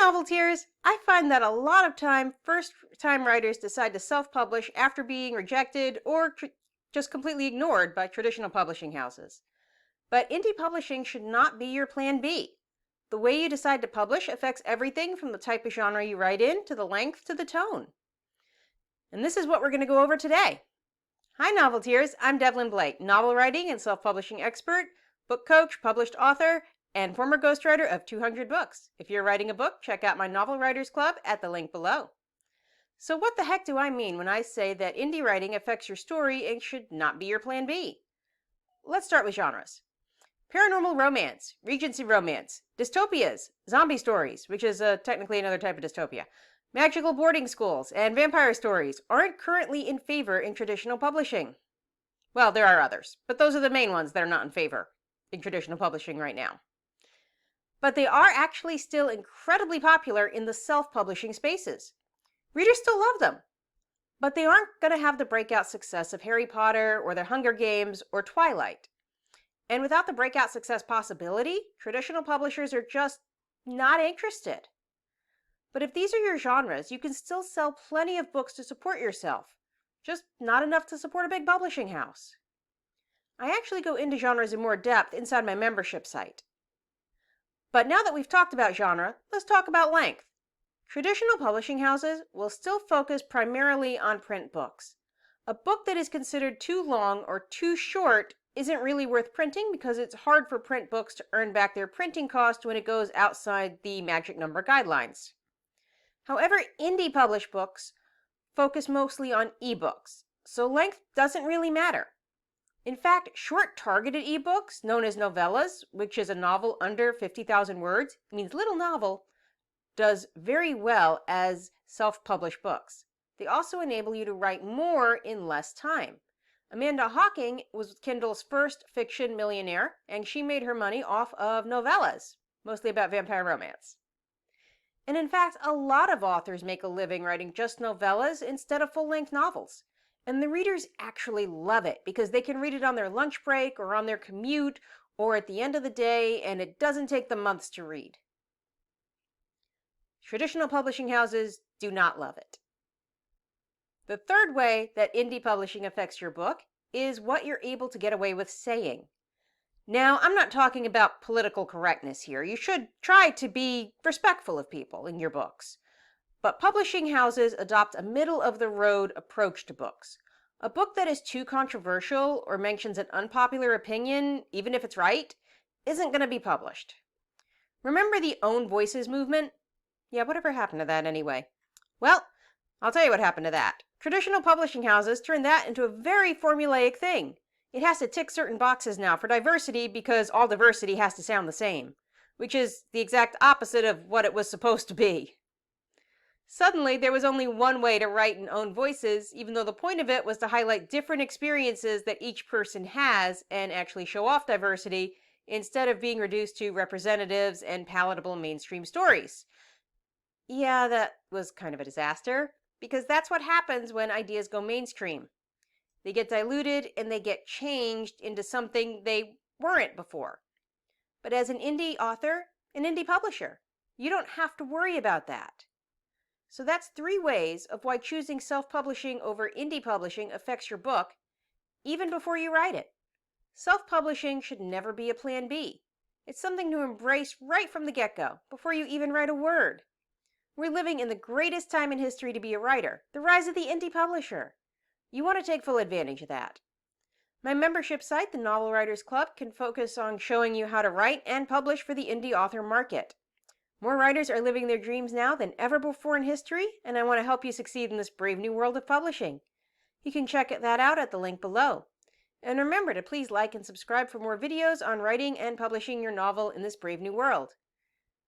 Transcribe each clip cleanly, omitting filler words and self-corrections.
Novelteers! I find that a lot of first-time writers decide to self-publish after being rejected or just completely ignored by traditional publishing houses. But indie publishing should not be your plan B. The way you decide to publish affects everything from the type of genre you write in to the length to the tone. And this is what we're going to go over today. Hi, Novelteers. I'm Devlin Blake, novel writing and self-publishing expert, book coach, published author, and former ghostwriter of 200 books. If you're writing a book, check out my Novel Writers Club at the link below. So what the heck do I mean when I say that indie writing affects your story and should not be your plan B? Let's start with genres. Paranormal romance, Regency romance, dystopias, zombie stories, which is technically another type of dystopia, magical boarding schools, and vampire stories aren't currently in favor in traditional publishing. Well, there are others, but those are the main ones that are not in favor in traditional publishing right now. But they are actually still incredibly popular in the self-publishing spaces. Readers still love them, but they aren't going to have the breakout success of Harry Potter or the Hunger Games or Twilight. And without the breakout success possibility, traditional publishers are just not interested. But if these are your genres, you can still sell plenty of books to support yourself, just not enough to support a big publishing house. I actually go into genres in more depth inside my membership site. But now that we've talked about genre, let's talk about length. Traditional publishing houses will still focus primarily on print books. A book that is considered too long or too short isn't really worth printing because it's hard for print books to earn back their printing cost when it goes outside the magic number guidelines. However, indie published books focus mostly on ebooks, so length doesn't really matter. In fact, short targeted ebooks, known as novellas, which is a novel under 50,000 words, means little novel, does very well as self-published books. They also enable you to write more in less time. Amanda Hocking was Kindle's first fiction millionaire, and she made her money off of novellas, mostly about vampire romance. And in fact, a lot of authors make a living writing just novellas instead of full-length novels. And the readers actually love it because they can read it on their lunch break or on their commute or at the end of the day, and it doesn't take them months to read. Traditional publishing houses do not love it. The third way that indie publishing affects your book is what you're able to get away with saying. Now, I'm not talking about political correctness here. You should try to be respectful of people in your books. But publishing houses adopt a middle-of-the-road approach to books. A book that is too controversial or mentions an unpopular opinion, even if it's right, isn't going to be published. Remember the Own Voices movement? Yeah, whatever happened to that anyway? Well, I'll tell you what happened to that. Traditional publishing houses turned that into a very formulaic thing. It has to tick certain boxes now for diversity because all diversity has to sound the same, which is the exact opposite of what it was supposed to be. Suddenly, there was only one way to write and own voices, even though the point of it was to highlight different experiences that each person has and actually show off diversity instead of being reduced to representatives and palatable mainstream stories. Yeah, that was kind of a disaster, because that's what happens when ideas go mainstream. They get diluted and they get changed into something they weren't before. But as an indie author, an indie publisher, you don't have to worry about that. So that's 3 ways of why choosing self-publishing over indie publishing affects your book, even before you write it. Self-publishing should never be a plan B. It's something to embrace right from the get-go, before you even write a word. We're living in the greatest time in history to be a writer, the rise of the indie publisher. You want to take full advantage of that. My membership site, the Novel Writers Club, can focus on showing you how to write and publish for the indie author market. More writers are living their dreams now than ever before in history, and I want to help you succeed in this brave new world of publishing. You can check that out at the link below. And remember to please like and subscribe for more videos on writing and publishing your novel in this brave new world.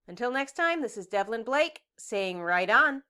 Until next time, this is Devlin Blake saying right on.